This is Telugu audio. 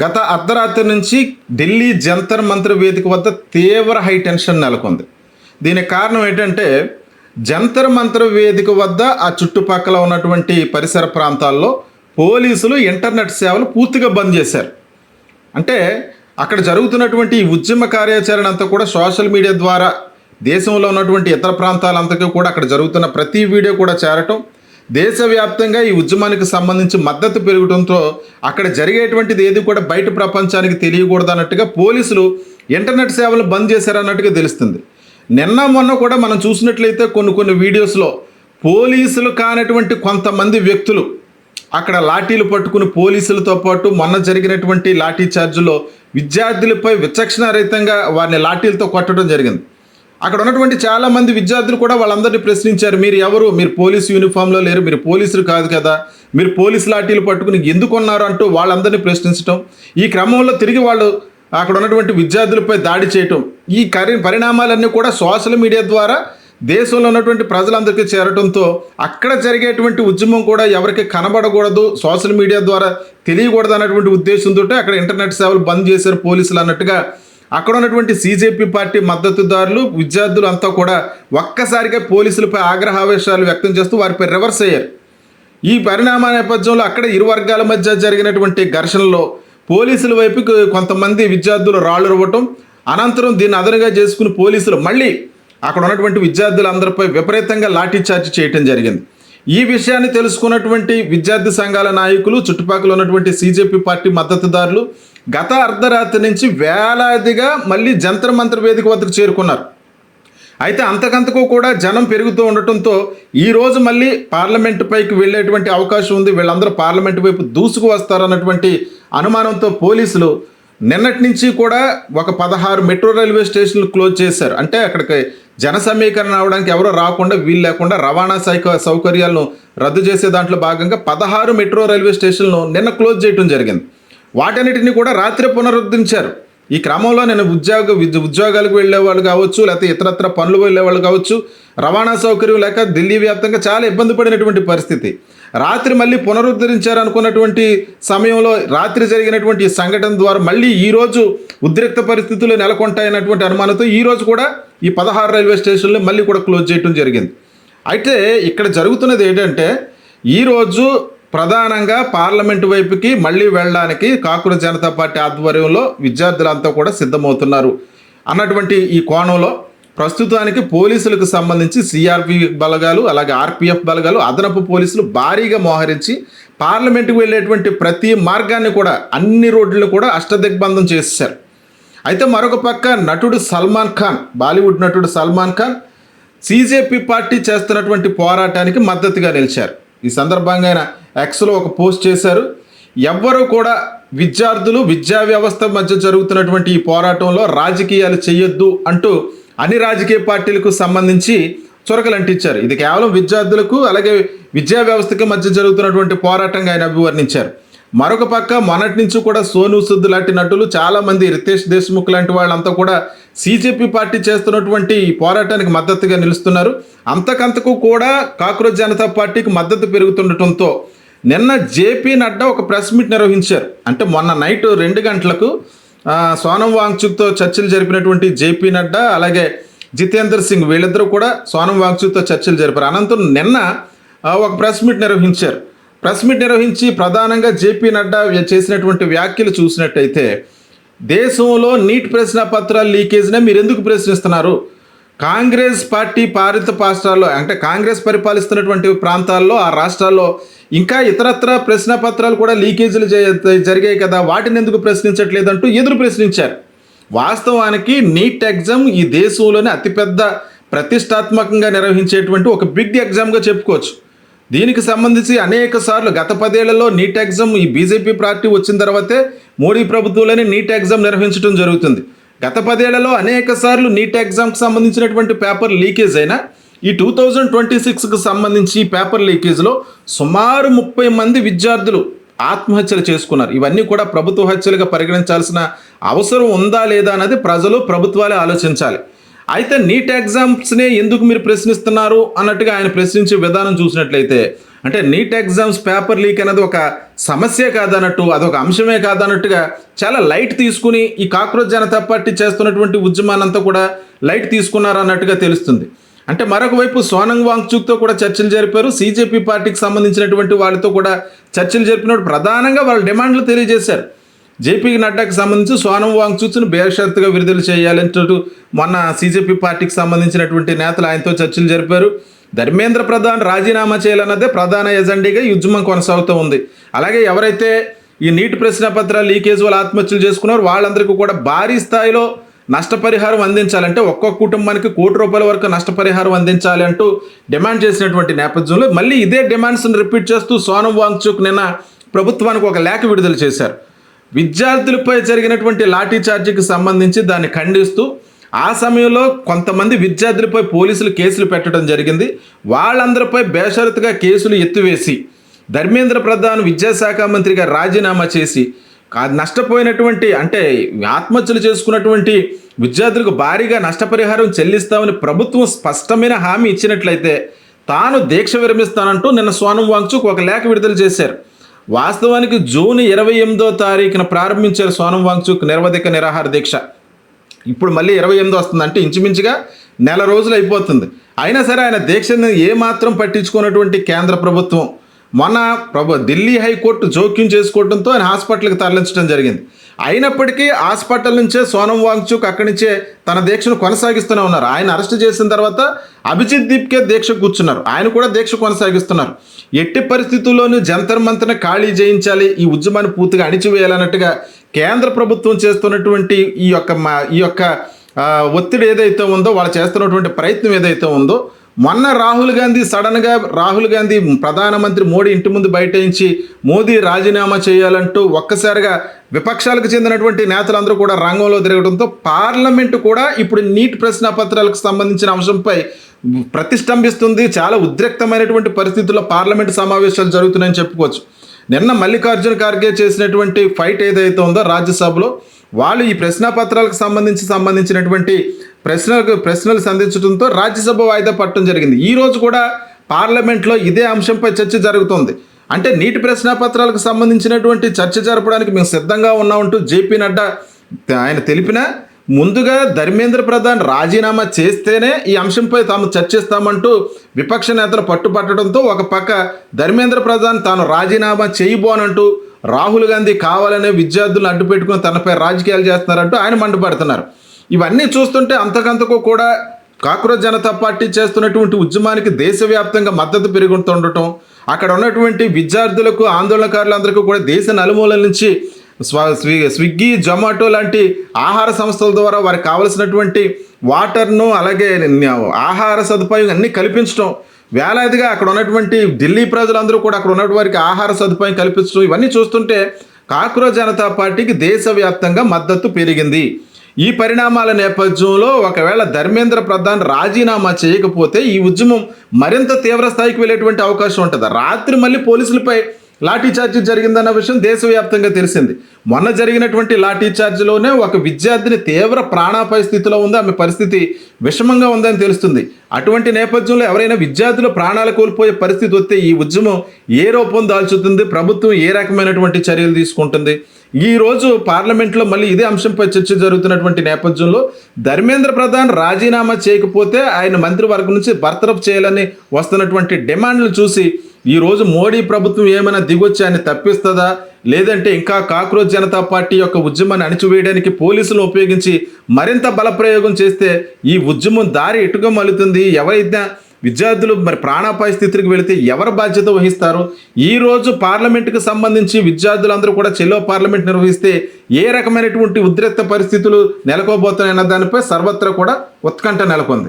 గత అర్ధరాత్రి నుంచి ఢిల్లీ జంతర్ మంతర్ వేదిక వద్ద తీవ్ర హై టెన్షన్ నెలకొంది. దీనికి కారణం ఏంటంటే జంతర్ మంతర్ వేదిక వద్ద ఆ చుట్టుపక్కల ఉన్నటువంటి పరిసర ప్రాంతాల్లో పోలీసులు ఇంటర్నెట్ సేవలు పూర్తిగా బంద్ చేశారు. అంటే అక్కడ జరుగుతున్నటువంటి ఈ ఉద్యమ కార్యాచరణ అంతా కూడా సోషల్ మీడియా ద్వారా దేశంలో ఉన్నటువంటి ఇతర ప్రాంతాలంతకీ కూడా అక్కడ జరుగుతున్న ప్రతి వీడియో కూడా చేరటం, దేశవ్యాప్తంగా ఈ ఉద్యమానికి సంబంధించి మద్దతు పెరగడంతో అక్కడ జరిగేటువంటిది ఏది కూడా బయట ప్రపంచానికి తెలియకూడదు అన్నట్టుగా పోలీసులు ఇంటర్నెట్ సేవలు బంద్ చేశారన్నట్టుగా తెలుస్తుంది. నిన్న మొన్న కూడా మనం చూసినట్లయితే కొన్ని వీడియోస్లో పోలీసులు కానటువంటి కొంతమంది వ్యక్తులు అక్కడ లాఠీలు పట్టుకుని పోలీసులతో పాటు మొన్న జరిగినటువంటి లాఠీ చార్జులో విద్యార్థులపై విచక్షణారహితంగా వారిని లాఠీలతో కొట్టడం జరిగింది. అక్కడ ఉన్నటువంటి చాలామంది విద్యార్థులు కూడా వాళ్ళందరినీ ప్రశ్నించారు, మీరు ఎవరు, మీరు పోలీసు యూనిఫామ్లో లేరు, మీరు పోలీసులు కాదు కదా, మీరు పోలీసు లాఠీలు పట్టుకుని ఎందుకు ఉన్నారు అంటూ వాళ్ళందరినీ ప్రశ్నించడం, ఈ క్రమంలో తిరిగి వాళ్ళు అక్కడ ఉన్నటువంటి విద్యార్థులపై దాడి చేయటం, ఈ పరిణామాలన్నీ కూడా సోషల్ మీడియా ద్వారా దేశంలో ఉన్నటువంటి ప్రజలందరికీ చేరటంతో అక్కడ జరిగేటువంటి ఉద్యమం కూడా ఎవరికి కనబడకూడదు, సోషల్ మీడియా ద్వారా తెలియకూడదు అన్నటువంటి ఉద్దేశంతో అక్కడ ఇంటర్నెట్ సేవలు బంద్ చేశారు పోలీసులు అన్నట్టుగా అక్కడ ఉన్నటువంటి CJP పార్టీ మద్దతుదారులు విద్యార్థులు అంతా కూడా ఒక్కసారిగా పోలీసులపై ఆగ్రహావేశాలు వ్యక్తం చేస్తూ వారిపై రివర్స్ అయ్యారు. ఈ పరిణామ నేపథ్యంలో అక్కడ ఇరు వర్గాల మధ్య జరిగినటువంటి ఘర్షణలో పోలీసుల వైపుకి కొంతమంది విద్యార్థులు రాళ్ళు రువ్వటం, అనంతరం దీన్ని అదనుగా చేసుకుని పోలీసులు మళ్ళీ అక్కడ ఉన్నటువంటి విద్యార్థులందరిపై విపరీతంగా లాఠీ చార్జ్ చేయటం జరిగింది. ఈ విషయాన్ని తెలుసుకున్నటువంటి విద్యార్థి సంఘాల నాయకులు, చుట్టుపక్కల ఉన్నటువంటి CJP పార్టీ మద్దతుదారులు గత అర్ధరాత్రి నుంచి వేలాదిగా మళ్ళీ జంతర్ మంతర్ వేదిక వద్దకు చేరుకున్నారు. అయితే అంతకంతకు కూడా జనం పెరుగుతూ ఉండటంతో ఈరోజు మళ్ళీ పార్లమెంటు పైకి వెళ్ళేటువంటి అవకాశం ఉంది, వీళ్ళందరూ పార్లమెంటు వైపు దూసుకు వస్తారన్నటువంటి అనుమానంతో పోలీసులు నిన్నటి నుంచి కూడా ఒక 16 మెట్రో రైల్వే స్టేషన్లు క్లోజ్ చేశారు. అంటే అక్కడికి జన సమీకరణ అవడానికి ఎవరో రాకుండా వీలు లేకుండా రవాణా సౌకర్యాలను రద్దు చేసే దాంట్లో భాగంగా 16 మెట్రో రైల్వే స్టేషన్లను నిన్న క్లోజ్ చేయడం జరిగింది. వాటన్నిటిని కూడా రాత్రి పునరుద్ధరించారు. ఈ క్రమంలో నేను ఉద్యోగాలకు వెళ్ళే వాళ్ళు కావచ్చు, లేకపోతే ఇతరత్ర పనులు వెళ్ళే వాళ్ళు కావచ్చు, రవాణా సౌకర్యం లేక ఢిల్లీ వ్యాప్తంగా చాలా ఇబ్బంది పడినటువంటి పరిస్థితి. రాత్రి మళ్ళీ పునరుద్ధరించారు అనుకున్నటువంటి సమయంలో రాత్రి జరిగినటువంటి ఈ సంఘటన ద్వారా మళ్ళీ ఈరోజు ఉద్రిక్త పరిస్థితులు నెలకొంటాయన్నటువంటి అనుమానంతో ఈరోజు కూడా ఈ 16 రైల్వే స్టేషన్లు మళ్ళీ కూడా క్లోజ్ చేయడం జరిగింది. అయితే ఇక్కడ జరుగుతున్నది ఏంటంటే ఈరోజు ప్రధానంగా పార్లమెంటు వైపుకి మళ్ళీ వెళ్ళడానికి కాంగ్రెస్ జనతా పార్టీ ఆధ్వర్యంలో విద్యార్థులంతా కూడా సిద్ధమవుతున్నారు అన్నటువంటి ఈ కోణంలో ప్రస్తుతానికి పోలీసులకు సంబంధించి CRP బలగాలు అలాగే RPF బలగాలు అదనపు పోలీసులు భారీగా మోహరించి పార్లమెంటుకు వెళ్ళేటువంటి ప్రతి మార్గాన్ని కూడా అన్ని రోడ్లను కూడా అష్టదిగ్బంధం చేశారు. అయితే మరొక పక్క నటుడు సల్మాన్ ఖాన్, బాలీవుడ్ నటుడు సల్మాన్ ఖాన్ CJP పార్టీ చేస్తున్నటువంటి పోరాటానికి మద్దతుగా నిలిచారు. ఈ సందర్భంగా ఆయన Xలో ఒక పోస్ట్ చేశారు. ఎవ్వరూ కూడా విద్యార్థులు విద్యా వ్యవస్థ మధ్య జరుగుతున్నటువంటి ఈ పోరాటంలో రాజకీయాలు చేయొద్దు అంటూ అన్ని రాజకీయ పార్టీలకు సంబంధించి చొరకలు అంటించారు. ఇది కేవలం విద్యార్థులకు అలాగే విద్యా వ్యవస్థకి మధ్య జరుగుతున్నటువంటి పోరాటంగా ఆయన అభివర్ణించారు. మరొక పక్క మొన్నటి నుంచి కూడా సోనూ సూద్ లాంటి నటులు చాలామంది, రితేష్ దేశ్ముఖ్ లాంటి వాళ్ళంతా కూడా CJP పార్టీ చేస్తున్నటువంటి ఈ పోరాటానికి మద్దతుగా నిలుస్తున్నారు. అంతకంతకు కూడా కాంగ్రెస్ జనతా పార్టీకి మద్దతు పెరుగుతుండటంతో నిన్న JP నడ్డా ఒక ప్రెస్ మీట్ నిర్వహించారు. అంటే మొన్న నైట్ 2 గంటలకు సోనం వాంగ్చుక్తో చర్చలు జరిపినటువంటి JP నడ్డా అలాగే జితేందర్ సింగ్ వీళ్ళిద్దరూ కూడా సోనం వాంగ్చుక్తో చర్చలు జరిపారు. అనంతరం నిన్న ఒక ప్రెస్ మీట్ నిర్వహించారు. ప్రెస్ మీట్ నిర్వహించి ప్రధానంగా JP నడ్డా చేసినటువంటి వ్యాఖ్యలు చూసినట్టయితే దేశంలో నీట్ ప్రశ్న పత్రాల లీకేజ్నే మీరు ఎందుకు ప్రశ్నిస్తున్నారు? కాంగ్రెస్ పార్టీ పాలిత రాష్ట్రాల్లో అంటే కాంగ్రెస్ పరిపాలిస్తున్నటువంటి ప్రాంతాల్లో ఆ రాష్ట్రాల్లో ఇంకా ఇతరత్ర ప్రశ్న పత్రాలు కూడా లీకేజీలు జరిగాయి కదా, వాటిని ఎందుకు ప్రశ్నించట్లేదంటూ ఎదురు ప్రశ్నించారు. వాస్తవానికి నీట్ ఎగ్జామ్ ఈ దేశంలోనే అతిపెద్ద ప్రతిష్టాత్మకంగా నిర్వహించేటువంటి ఒక బిగ్ ఎగ్జామ్గా చెప్పుకోవచ్చు. దీనికి సంబంధించి అనేక సార్లు గత 10 ఏళ్లలో నీట్ ఎగ్జామ్ ఈ BJP పార్టీ వచ్చిన తర్వాతే మోడీ ప్రభుత్వంలోనే నీట్ ఎగ్జామ్ నిర్వహించడం జరుగుతుంది. గత 10 ఏళ్లలో అనేక సార్లు నీట్ ఎగ్జామ్కి సంబంధించినటువంటి పేపర్ లీకేజ్ అయినా ఈ 2026కు సంబంధించి పేపర్ లీకేజ్లో సుమారు 30 మంది విద్యార్థులు ఆత్మహత్యలు చేసుకున్నారు. ఇవన్నీ కూడా ప్రభుత్వ హత్యలుగా పరిగణించాల్సిన అవసరం ఉందా లేదా అన్నది ప్రజలు ప్రభుత్వాలే ఆలోచించాలి. అయితే నీట్ ఎగ్జామ్స్నే ఎందుకు మీరు ప్రశ్నిస్తున్నారు అన్నట్టుగా ఆయన ప్రశ్నించే విధానం చూసినట్లయితే, అంటే నీట్ ఎగ్జామ్స్ పేపర్ లీక్ అనేది ఒక సమస్య కాదన్నట్టు, అదొక అంశమే కాదన్నట్టుగా చాలా లైట్ తీసుకుని ఈ కాక్రోచ్ జనతా పార్టీ చేస్తున్నటువంటి ఉద్యమాన్నంతా కూడా లైట్ తీసుకున్నారు అన్నట్టుగా తెలుస్తుంది. అంటే మరొక వైపు సోనం వాంగ్చుక్తో కూడా చర్చలు జరిపారు. సీజేపీ పార్టీకి సంబంధించినటువంటి వాళ్ళతో కూడా చర్చలు జరిపినప్పుడు ప్రధానంగా వాళ్ళ డిమాండ్లు తెలియజేశారు. జేపీ నడ్డాకి సంబంధించి సోనం వాంగ్చుక్ను బేషరతుగా విడుదల చేయాలంటూ మొన్న సీజేపీ పార్టీకి సంబంధించినటువంటి నేతలు ఆయనతో చర్చలు జరిపారు. ధర్మేంద్ర ప్రధాన్ రాజీనామా చేయాలన్నదే ప్రధాన ఎజెండాగా ఈ ఉద్యమం కొనసాగుతూ ఉంది. అలాగే ఎవరైతే ఈ నీట్ ప్రశ్నపత్రాలు లీకేజ్ వాళ్ళు ఆత్మహత్యలు చేసుకున్నారో వాళ్ళందరికీ కూడా భారీ స్థాయిలో నష్టపరిహారం అందించాలంటే ఒక్కొక్క కుటుంబానికి ₹1,00,00,000 వరకు నష్టపరిహారం అందించాలి అంటూ డిమాండ్ చేసినటువంటి నేపథ్యంలో మళ్ళీ ఇదే డిమాండ్స్ని రిపీట్ చేస్తూ సోనం వాంగ్చుక్ నిన్న ప్రభుత్వానికి ఒక లేఖ విడుదల చేశారు. విద్యార్థులపై జరిగినటువంటి లాఠీ చార్జీకి సంబంధించి దాన్ని ఖండిస్తూ ఆ సమయంలో కొంతమంది విద్యార్థులపై పోలీసులు కేసులు పెట్టడం జరిగింది. వాళ్ళందరిపై బేషరతుగా కేసులు ఎత్తివేసి ధర్మేంద్ర ప్రధాన్ విద్యాశాఖ మంత్రిగా రాజీనామా చేసి నష్టపోయినటువంటి అంటే ఆత్మహత్యలు చేసుకున్నటువంటి విద్యార్థులకు భారీగా నష్టపరిహారం చెల్లిస్తామని ప్రభుత్వం స్పష్టమైన హామీ ఇచ్చినట్లయితే తాను దీక్ష విరమిస్తానంటూ నిన్న సోనం వాంగ్చుక్ ఒక లేఖ విడుదల చేశారు. వాస్తవానికి జూన్ 28వ తారీఖున ప్రారంభించారు సోనం వాంగ్చుక్ నిరవధిక నిరాహార దీక్ష. ఇప్పుడు మళ్ళీ 28 వస్తుందంటే ఇంచుమించుగా నెల రోజులు అయిపోతుంది. అయినా సరే ఆయన దీక్షను ఏమాత్రం పట్టించుకున్నటువంటి కేంద్ర ప్రభుత్వం మొన్న ఢిల్లీ హైకోర్టు జోక్యం చేసుకోవడంతో ఆయన హాస్పిటల్కి తరలించడం జరిగింది. అయినప్పటికీ హాస్పిటల్ నుంచే సోనం వాంగ్చుక్ అక్కడి నుంచే తన దీక్షను కొనసాగిస్తూనే ఉన్నారు. ఆయన అరెస్ట్ చేసిన తర్వాత అభిజిత్ దీప్కే దీక్ష కూర్చున్నారు. ఆయన కూడా దీక్ష కొనసాగిస్తున్నారు. ఎట్టి పరిస్థితుల్లోనూ జంతర్ మంతర్ని ఖాళీ చేయించాలి, ఈ ఉద్యమాన్ని పూర్తిగా అణిచివేయాలన్నట్టుగా కేంద్ర ప్రభుత్వం చేస్తున్నటువంటి ఈ యొక్క ఒత్తిడి ఏదైతే ఉందో, వాళ్ళు చేస్తున్నటువంటి ప్రయత్నం ఏదైతే ఉందో, మొన్న రాహుల్ గాంధీ ప్రధానమంత్రి మోడీ ఇంటి ముందు బయటించి మోదీ రాజీనామా చేయాలంటూ ఒక్కసారిగా విపక్షాలకు చెందినటువంటి నేతలందరూ కూడా రంగంలో తిరగడంతో పార్లమెంటు కూడా ఇప్పుడు నీట్ ప్రశ్నపత్రాలకు సంబంధించిన అంశంపై ప్రతిష్టంభిస్తుంది. చాలా ఉద్రిక్తమైనటువంటి పరిస్థితుల్లో పార్లమెంటు సమావేశాలు జరుగుతున్నాయని చెప్పుకోవచ్చు. నిన్న మల్లికార్జున ఖార్గే చేసినటువంటి ఫైట్ ఏదైతే ఉందో రాజ్యసభలో, వాళ్ళు ఈ ప్రశ్నపత్రాలకు సంబంధించినటువంటి ప్రశ్నలు సంధించడంతో రాజ్యసభ వాయిదా పట్టడం జరిగింది. ఈ రోజు కూడా పార్లమెంట్లో ఇదే అంశంపై చర్చ జరుగుతోంది. అంటే నీటి ప్రశ్నపత్రాలకు సంబంధించినటువంటి చర్చ జరపడానికి మేము సిద్ధంగా ఉన్నామంటూ జేపీ నడ్డా ఆయన తెలిపినా, ముందుగా ధర్మేంద్ర ప్రధాన్ రాజీనామా చేస్తేనే ఈ అంశంపై తాము చర్చిస్తామంటూ విపక్ష నేతలు పట్టుపట్టడంతో ఒక పక్క ధర్మేంద్ర ప్రధాన్ తాను రాజీనామా చేయబోనంటూ రాహుల్ గాంధీ కావాలనే విద్యార్థులను అడ్డుపెట్టుకుని తనపై రాజకీయాలు చేస్తున్నారంటూ ఆయన మండిపడుతున్నారు. ఇవన్నీ చూస్తుంటే అంతకంతకు కూడా కాక్రోచ్ జనతా పార్టీ చేస్తున్నటువంటి ఉద్యమానికి దేశవ్యాప్తంగా మద్దతు పెరుగుతుండటం, అక్కడ ఉన్నటువంటి విద్యార్థులకు ఆందోళనకారులందరికీ కూడా దేశ నలుమూలల నుంచి స్విగ్గీ జొమాటో లాంటి ఆహార సంస్థల ద్వారా వారికి కావలసినటువంటి వాటర్ను అలాగే ఆహార సదుపాయం అన్నీ కల్పించడం, వేలాదిగా అక్కడ ఉన్నటువంటి ఢిల్లీ ప్రజలందరూ కూడా అక్కడ ఉన్నటువంటి వారికి ఆహార సదుపాయం కల్పించడం, ఇవన్నీ చూస్తుంటే కాక్రోచ్ జనతా పార్టీకి దేశవ్యాప్తంగా మద్దతు పెరిగింది. ఈ పరిణామాల నేపథ్యంలో ఒకవేళ ధర్మేంద్ర ప్రధాన్ రాజీనామా చేయకపోతే ఈ ఉద్యమం మరింత తీవ్ర స్థాయికి వెళ్ళేటువంటి అవకాశం ఉంటుంది. రాత్రి మళ్ళీ పోలీసులపై లాఠీ చార్జీ జరిగిందన్న విషయం దేశవ్యాప్తంగా తెలిసింది. మొన్న జరిగినటువంటి లాఠీ చార్జీలోనే ఒక విద్యార్థిని తీవ్ర ప్రాణాపాయ స్థితిలో ఉంది, ఆమె పరిస్థితి విషమంగా ఉందని తెలుస్తుంది. అటువంటి నేపథ్యంలో ఎవరైనా విద్యార్థులు ప్రాణాలు కోల్పోయే పరిస్థితి వస్తే ఈ ఉద్యమం ఏ రూపం దాల్చుతుంది, ప్రభుత్వం ఏ రకమైనటువంటి చర్యలు తీసుకుంటుంది? ఈ రోజు పార్లమెంట్లో మళ్ళీ ఇదే అంశంపై చర్చ జరుగుతున్నటువంటి నేపథ్యంలో ధర్మేంద్ర ప్రధాన్ రాజీనామా చేయకపోతే ఆయన మంత్రివర్గం నుంచి బర్తరఫ్ చేయాలని వస్తున్నటువంటి డిమాండ్లు చూసి ఈరోజు మోడీ ప్రభుత్వం ఏమైనా దిగొచ్చి ఆయన తప్పిస్తుందా, లేదంటే ఇంకా కాక్రోచ్ జనతా పార్టీ యొక్క ఉద్యమాన్ని అణిచివేయడానికి పోలీసులు ఉపయోగించి మరింత బలప్రయోగం చేస్తే ఈ ఉద్యమం దారి ఎటుగా మలుతుంది? ఎవరైతే విద్యార్థులు మరి ప్రాణాపాయ స్థితికి వెళితే ఎవరు బాధ్యత వహిస్తారు? ఈరోజు పార్లమెంటుకు సంబంధించి విద్యార్థులందరూ కూడా చెల్లో పార్లమెంట్ నిర్వహిస్తే ఏ రకమైనటువంటి ఉద్రిక్త పరిస్థితులు నెలకోబోతున్నాయన్న దానిపై సర్వత్రా కూడా ఉత్కంఠ నెలకొంది.